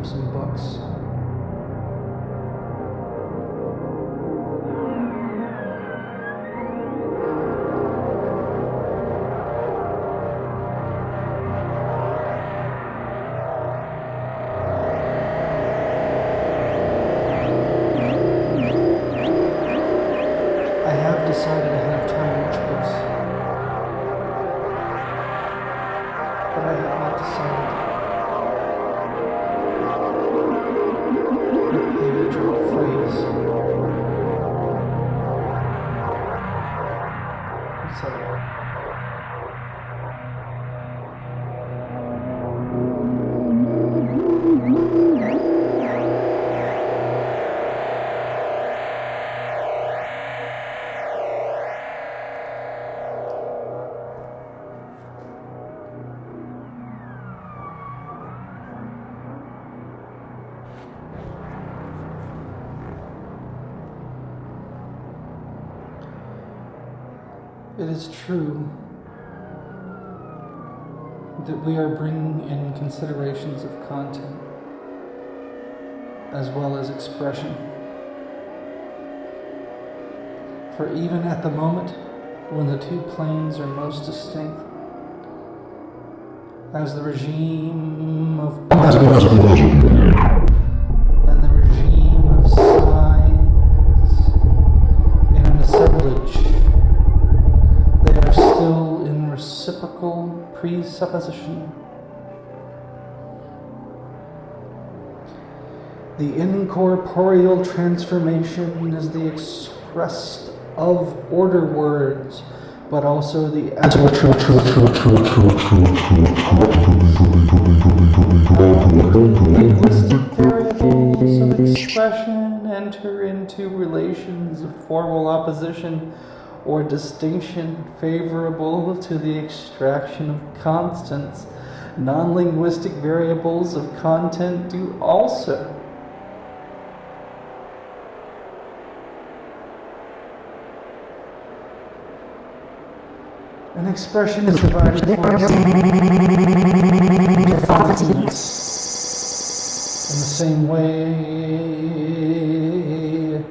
up some books. I have decided ahead of time which books, but I have not decided what page or what phrase, etc. It is true that we are bringing in considerations of content as well as expression. For even at the moment when the two planes are most distinct, as the regime of and the regime of signs in an assemblage, they are still in reciprocal presupposition. The incorporeal transformation is the expressed of order words, but also the linguistic variables of expression enter into relations of formal opposition or distinction favorable to the extraction of constants. Non-linguistic variables of content do also. An expression is divided in the same way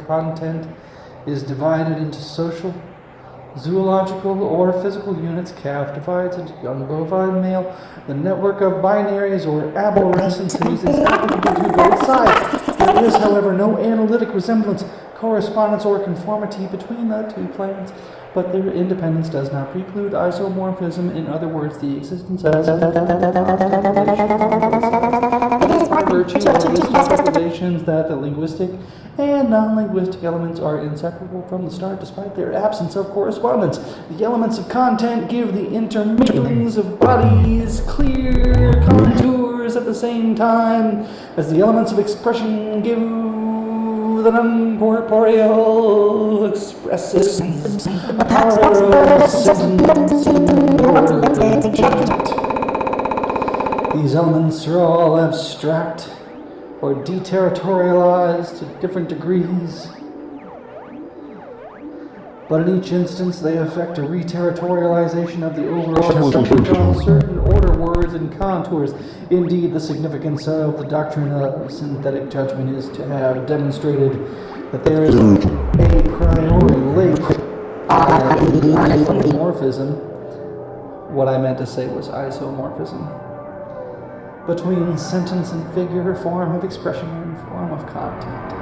content is divided into social, zoological, or physical units. Calf divides into young bovine male. The network of binaries or arborescences is applicable to both sides. There is, however, no analytic resemblance, correspondence, or conformity between the two planes, but their independence does not preclude isomorphism. In other words, the existence of by virtue of these speculations that the linguistic and non-linguistic elements are inseparable from the start despite their absence of correspondence. The elements of content give the interminglings of bodies clear contours at the same time as the elements of expression give the non-corporeal expresses a power of sentence and judgment. These elements are all abstract or deterritorialized to different degrees, but in each instance they affect a reterritorialization of the overall subject on certain order words and contours. Indeed, the significance of the doctrine of synthetic judgment is to have demonstrated that there is a priori link, isomorphism. What I meant to say was isomorphism between sentence and figure, form of expression and form of content.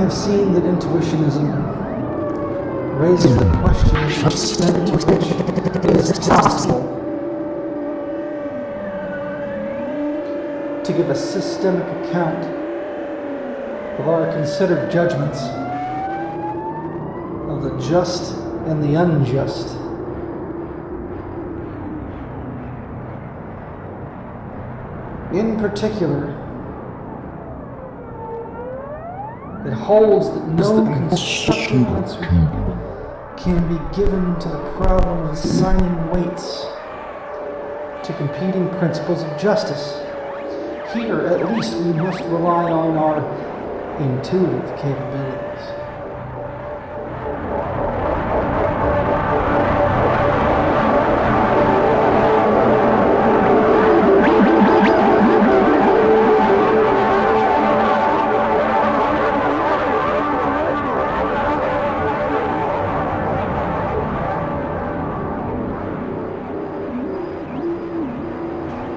have seen that intuitionism raises the question of the extent to which it is possible to give a systemic account of our considered judgments of the just and the unjust. In particular, it holds that no constructive answer can be given to the problem of assigning weights to competing principles of justice. Here, at least, we must rely on our intuitive capabilities.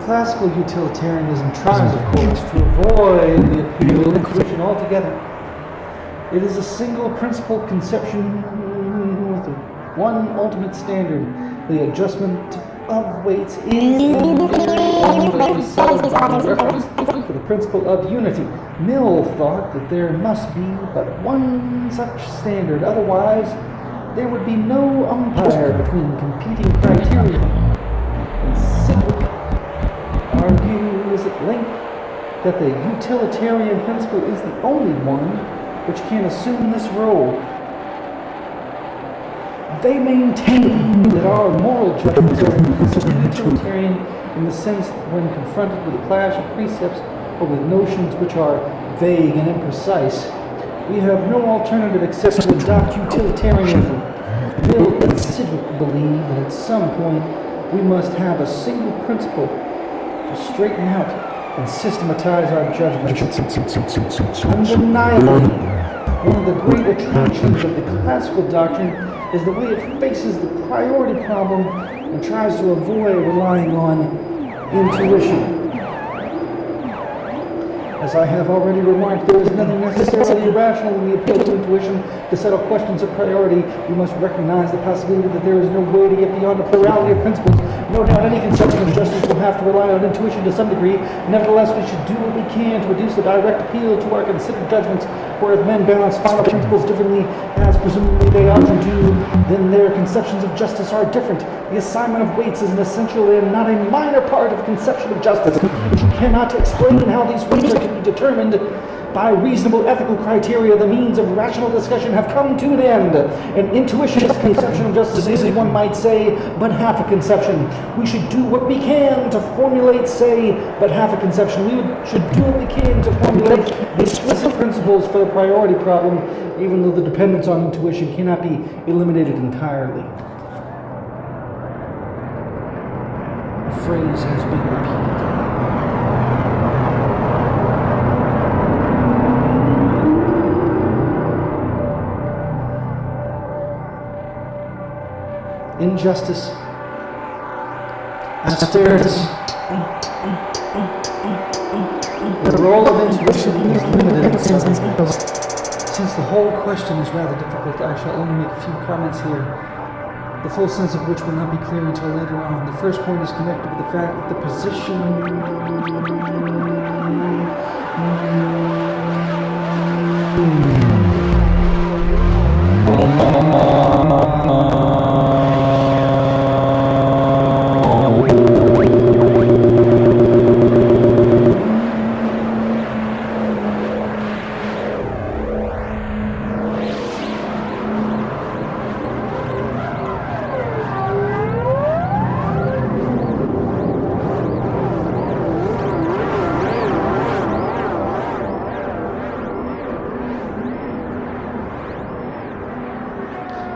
Classical utilitarianism tries, of course, to avoid the appeal of intuition altogether. It is a single principle conception with one ultimate standard. The adjustment of weights is in reference to the principle of unity. Mill thought that there must be but one such standard, otherwise there would be no umpire between competing criteria. And Sidgwick argues at length that the utilitarian principle is the only one which can assume this role. They maintain that our moral judgments are utilitarian in the sense that when confronted with a clash of precepts or with notions which are vague and imprecise, we have no alternative except to adopt utilitarianism. Mill and Sidgwick believe that at some point we must have a single principle to straighten out and systematize our judgments. Undeniably, one of the great attractions of the classical doctrine is the way it faces the priority problem and tries to avoid relying on intuition. As I have already remarked, there is nothing necessarily irrational in the appeal to intuition to settle questions of priority. We must recognize the possibility that there is no way to get beyond the plurality of principles. No doubt any conception of justice will have to rely on intuition to some degree. Nevertheless, we should do what we can to reduce the direct appeal to our considered judgments, for if men balance final principles differently, as presumably they often do, then their conceptions of justice are different. The assignment of weights is an essential and not a minor part of conception of justice. But you cannot explain how these weights are to be determined by reasonable ethical criteria. The means of rational discussion have come to an end. An intuitionist conception of justice is, one might say, but half a conception. We should do what we can to formulate, say, but half a conception. We should do what we can to formulate the explicit principles for the priority problem, even though the dependence on intuition cannot be eliminated entirely. The phrase has been repeated. Injustice, as fairness, the role of intuition is limited. Since the whole question is rather difficult, I shall only make a few comments here, the full sense of which will not be clear until later on. The first point is connected with the fact that the position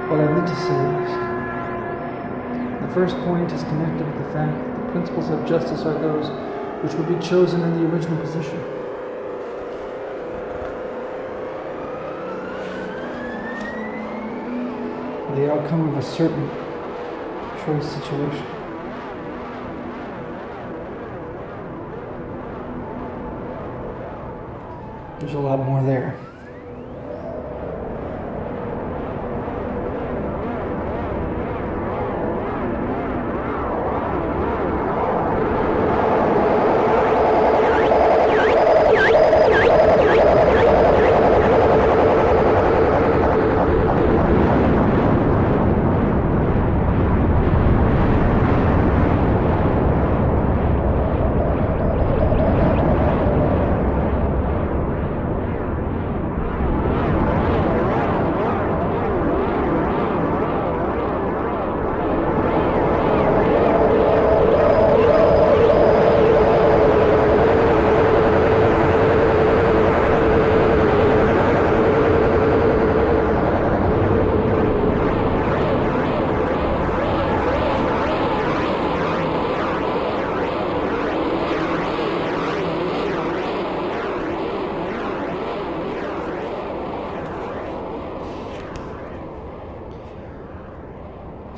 What I meant to say is, the first point is connected with the fact that the principles of justice are those which would be chosen in the original position. The outcome of a certain choice situation. There's a lot more there.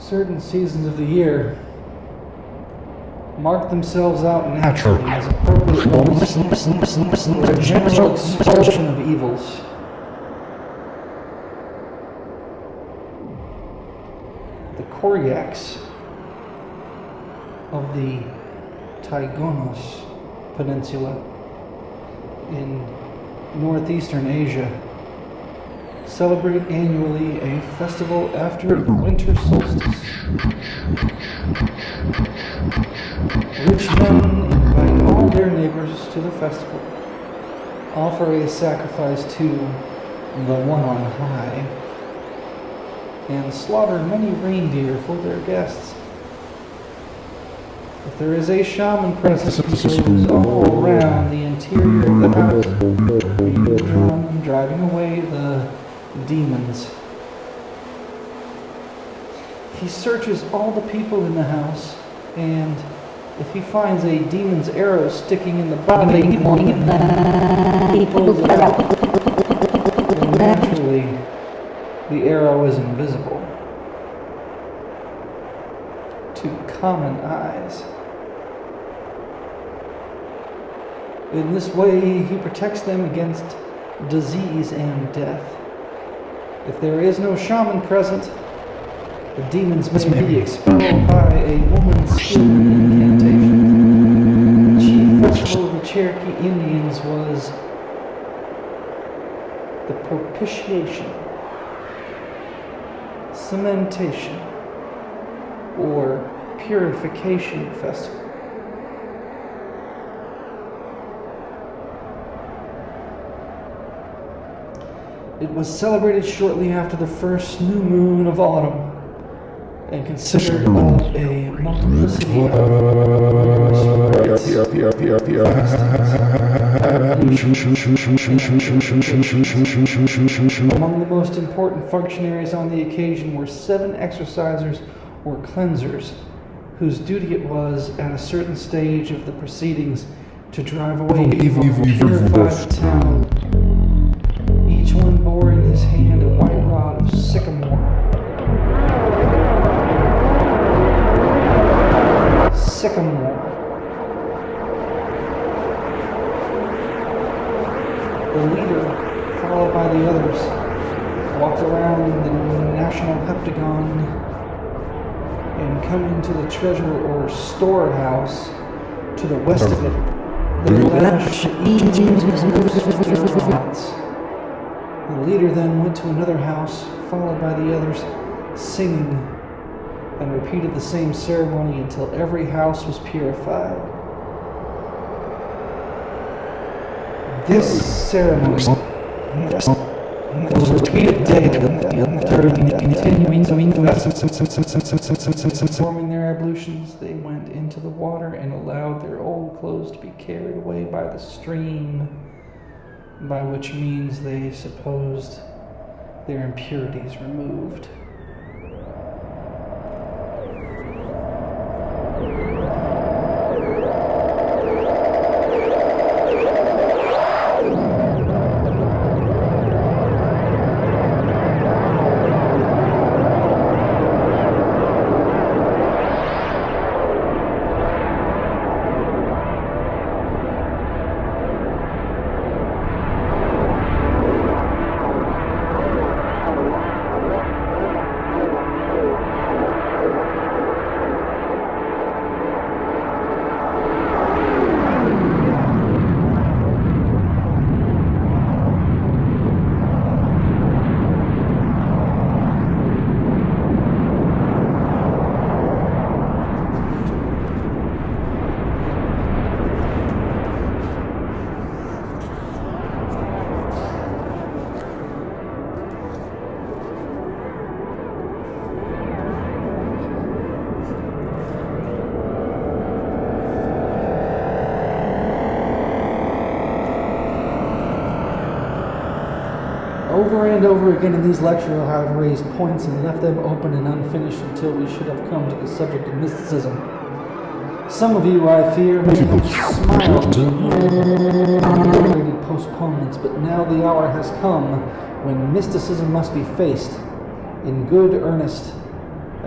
certain seasons of the year mark themselves out naturally as appropriate moments for a general expulsion of evils. The Koryaks of the Tygonos Peninsula in northeastern Asia celebrate annually a festival after the winter solstice. Rich men invite all their neighbors to the festival, offer a sacrifice to the one on high, and slaughter many reindeer for their guests. If there is a shaman present, he goes all around the interior of the house, beating the drum and driving away the demons. He searches all the people in the house, and if he finds a demon's arrow sticking in the body, he pulls it out. And naturally, the arrow is invisible to common eyes. In this way, he protects them against disease and death. If there is no shaman present, the demons may be expelled by a woman's skilled incantation. The chief festival of the Cherokee Indians was the propitiation, cementation, or purification festival. It was celebrated shortly after the first new moon of autumn and considered of a multiplicity of among the most important functionaries on the occasion were 7 exorcisers or cleansers, whose duty it was at a certain stage of the proceedings to drive away evil and purify the town. Each one bore in his hand a white rod of sycamore. The leader, followed by the others, walked around the national heptagon and coming to the treasure or storehouse to the west of it, they lashed each of their rods. The leader then went to another house, followed by the others, singing, and repeated the same ceremony until every house was purified. This ceremony was repeated daily, continuing performing their ablutions. They went into the water and allowed their old clothes to be carried away by the stream, by which means they supposed their impurities removed. Over and over again in these lectures I have raised points and left them open and unfinished until we should have come to the subject of mysticism. Some of you, I fear, may have smiled at postponements, but now the hour has come when mysticism must be faced in good earnest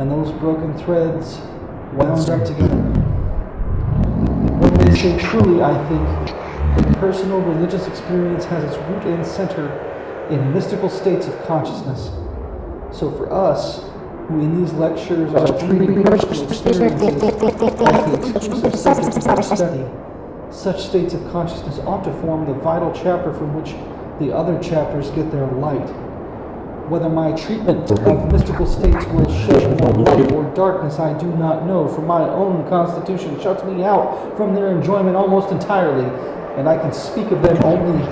and those broken threads wound up together. When they say truly, I think, that personal religious experience has its root and center in mystical states of consciousness. So for us, who in these lectures are treating personal experiences as the exclusive subject of our study, such states of consciousness ought to form the vital chapter from which the other chapters get their light. Whether my treatment of mystical states will shed more light or darkness, I do not know, for my own constitution shuts me out from their enjoyment almost entirely, and I can speak of them only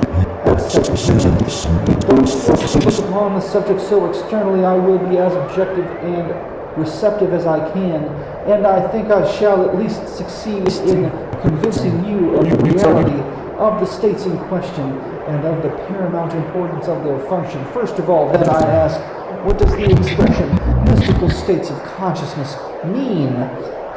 at second hand. Though forced to look upon the subject so externally, I will be as objective and receptive as I can, and I think I shall at least succeed in convincing you of the reality of the states in question and of the paramount importance of their function. First of all, then, I ask, what does the expression mystical states of consciousness mean?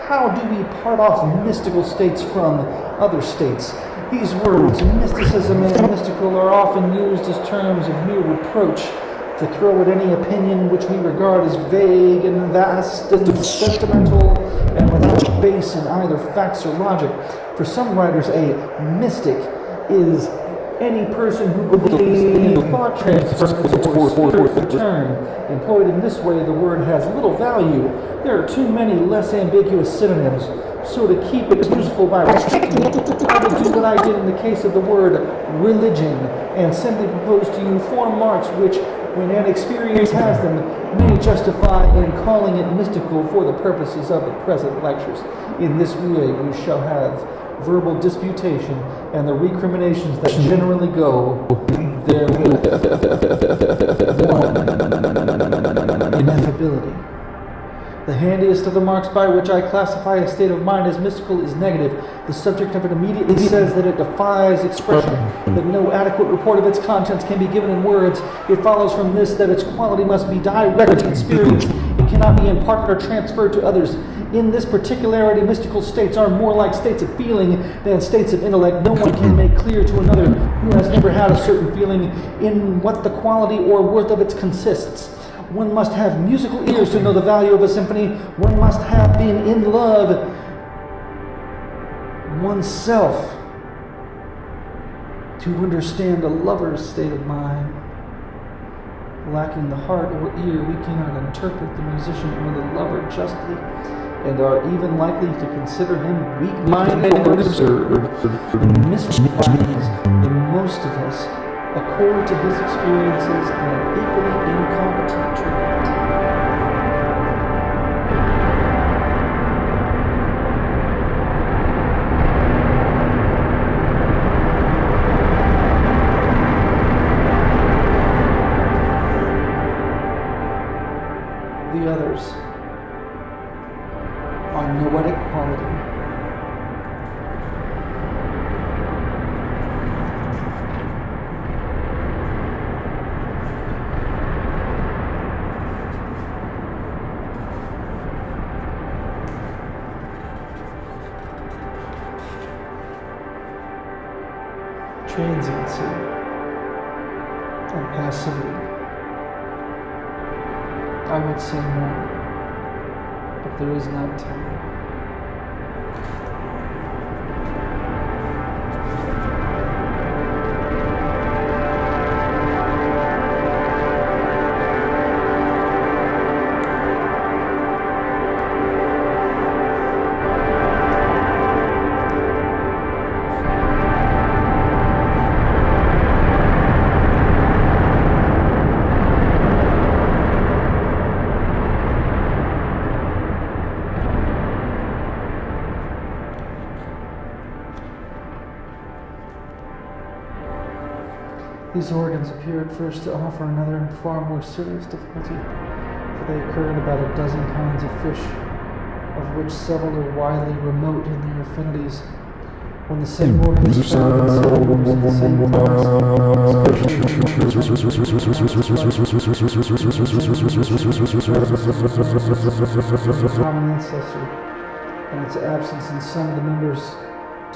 How do we part off mystical states from other states? These words, mysticism and mystical, are often used as terms of mere reproach to throw at any opinion which we regard as vague and vast and sentimental and without base in either facts or logic. For some writers, a mystic is any person who believes in thought transference or spiritual term. Employed in this way, the word has little value. There are too many less ambiguous synonyms. So to keep it useful by restricting it, I will do what I did in the case of the word religion, and simply propose to you 4 marks which, when an experience has them, may justify in calling it mystical for the purposes of the present lectures. In this way we shall have verbal disputation and the recriminations that generally go therewith. 1. Ineffability. The handiest of the marks by which I classify a state of mind as mystical is negative. The subject of it immediately says that it defies expression, that no adequate report of its contents can be given in words. It follows from this that its quality must be direct experience. It cannot be imparted or transferred to others. In this particularity, mystical states are more like states of feeling than states of intellect. No one can make clear to another who has never had a certain feeling in what the quality or worth of it consists. One must have musical ears to know the value of a symphony. One must have been in love oneself to understand a lover's state of mind. Lacking the heart or ear, we cannot interpret the musician or the lover justly, and are even likely to consider him weak-minded and absurd. The mystifies in most of us accord to his experiences and equally incompetent treatment. The others are noetic quality. Transiency and passivity. I would say more, but there is not time. These organs appear at first to offer another and far more serious difficulty, for they occur in about a dozen kinds of fish, of which several are widely remote in their affinities. When the same organs are found in several members of the same class, common ancestry, and its absence in some of the members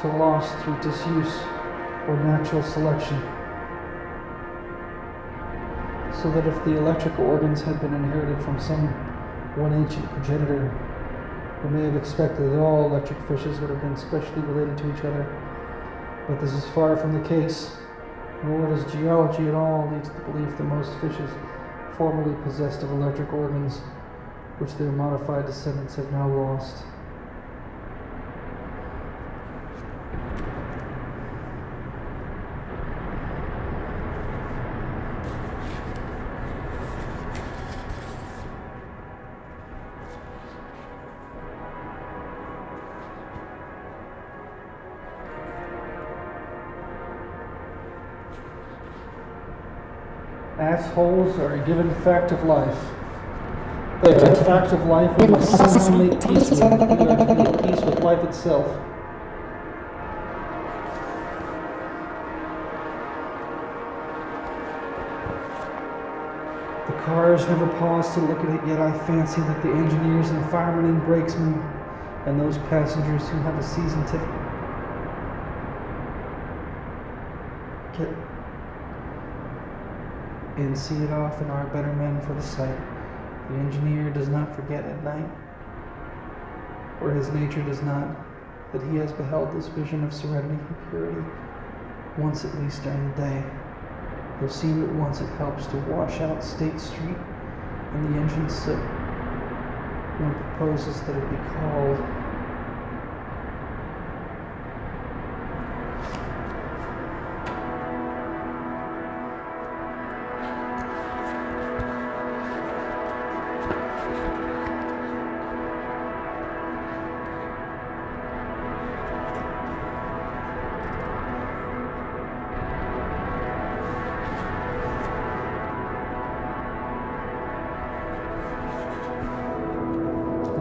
to loss through disuse or natural selection. So that if the electric organs had been inherited from some one ancient progenitor who may have expected that all electric fishes would have been specially related to each other. But this is far from the case, nor does geology at all lead to the belief that most fishes formerly possessed of electric organs, which their modified descendants have now lost. Assholes are a given fact of life. They are a fact of life we must somehow make peace with, either to make peace with life itself. The cars never pause to look at it, yet I fancy that the engineers and firemen and brakesmen and those passengers who have a season ticket and see it off and are better men for the sight. The engineer does not forget at night, or his nature does not, that he has beheld this vision of serenity and purity once at least during the day. Though seen at once, it helps to wash out State Street and the engine soot. One proposes that it be called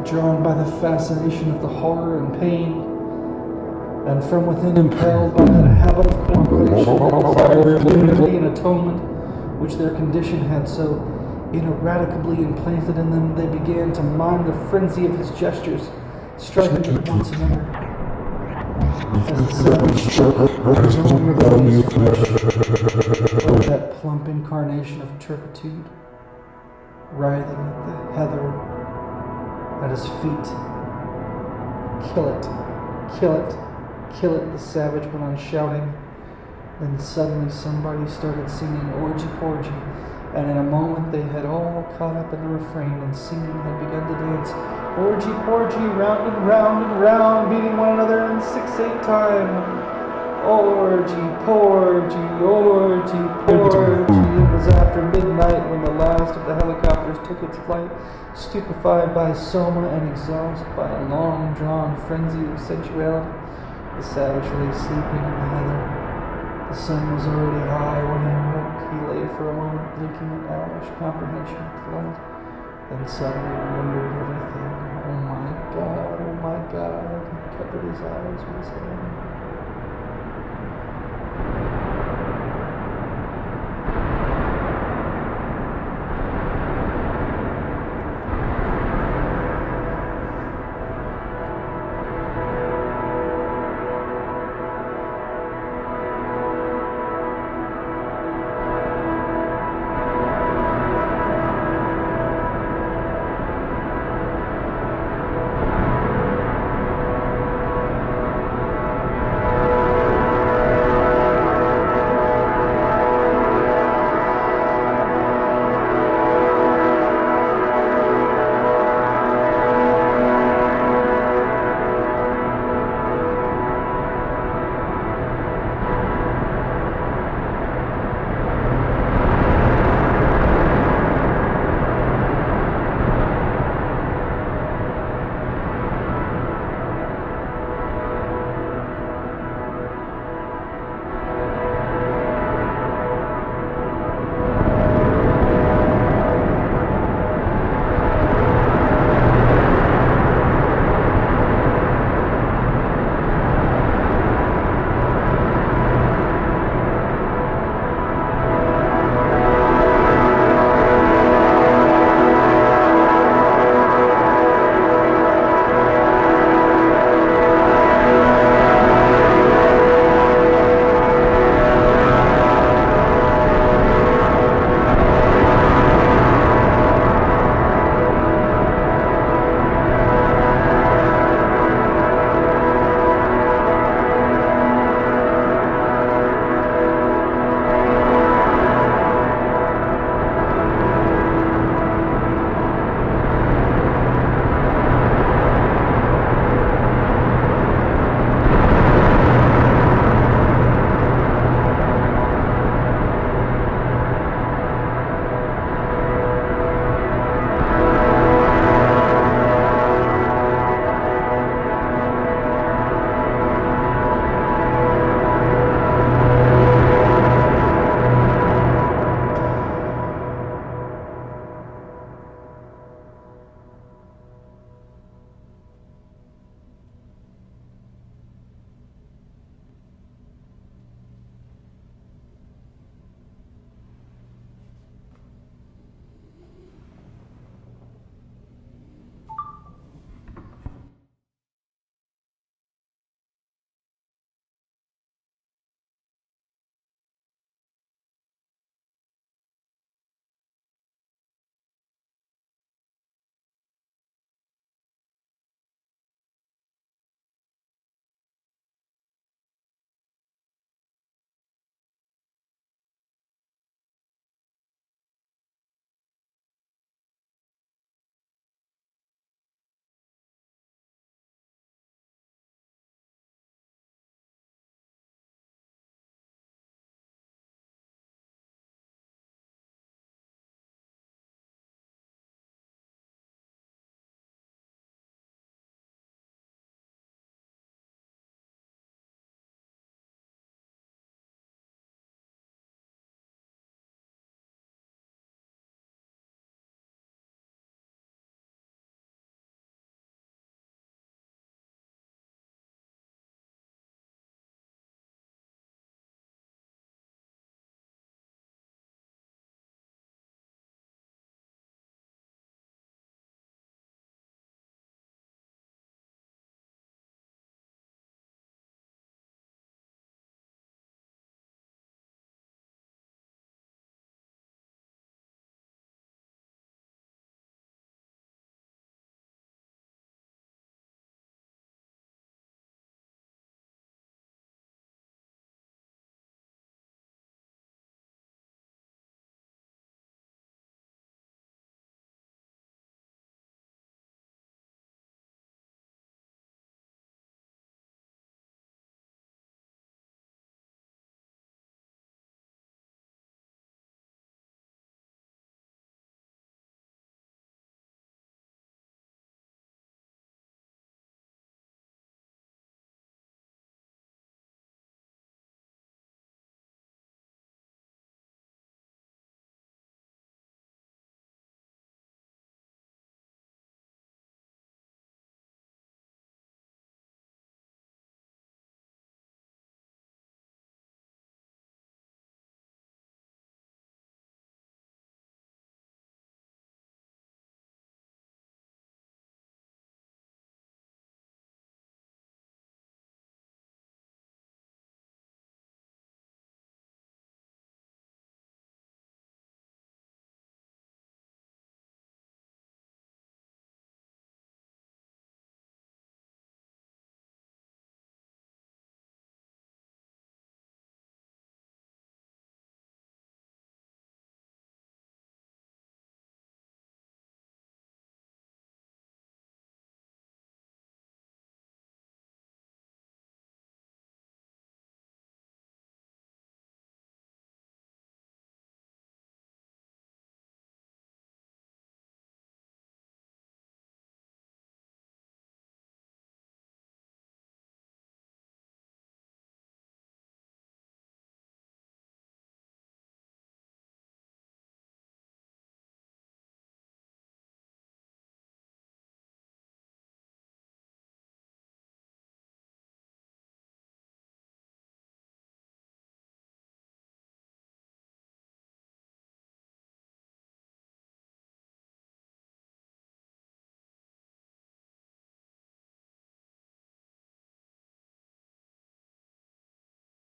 drawn by the fascination of the horror and pain, and from within impelled by that habit of cooperation, community and atonement, which their condition had so ineradicably implanted in them, they began to mime the frenzy of his gestures, striking at once another. As the savage struck his own rebellious flesh, that plump incarnation of turpitude, writhing at the heather at his feet. Kill it, kill it, kill it, the savage went on shouting. Then suddenly somebody started singing Orgy Porgy, and in a moment they had all caught up in the refrain, and singing had begun to dance. Orgy Porgy, round and round and round, beating one another in 6/8 time. Orgy Porgy, orgy Porgy. It was after midnight when the last of the helicopters took its flight, stupefied by soma and exhausted by a long-drawn frenzy of sensuality. The savage lay sleeping in the heather. The sun was already high when he awoke. He lay for a moment blinking in owlish comprehension at the light, then suddenly remembered everything. Oh my God, he covered his eyes with his hand.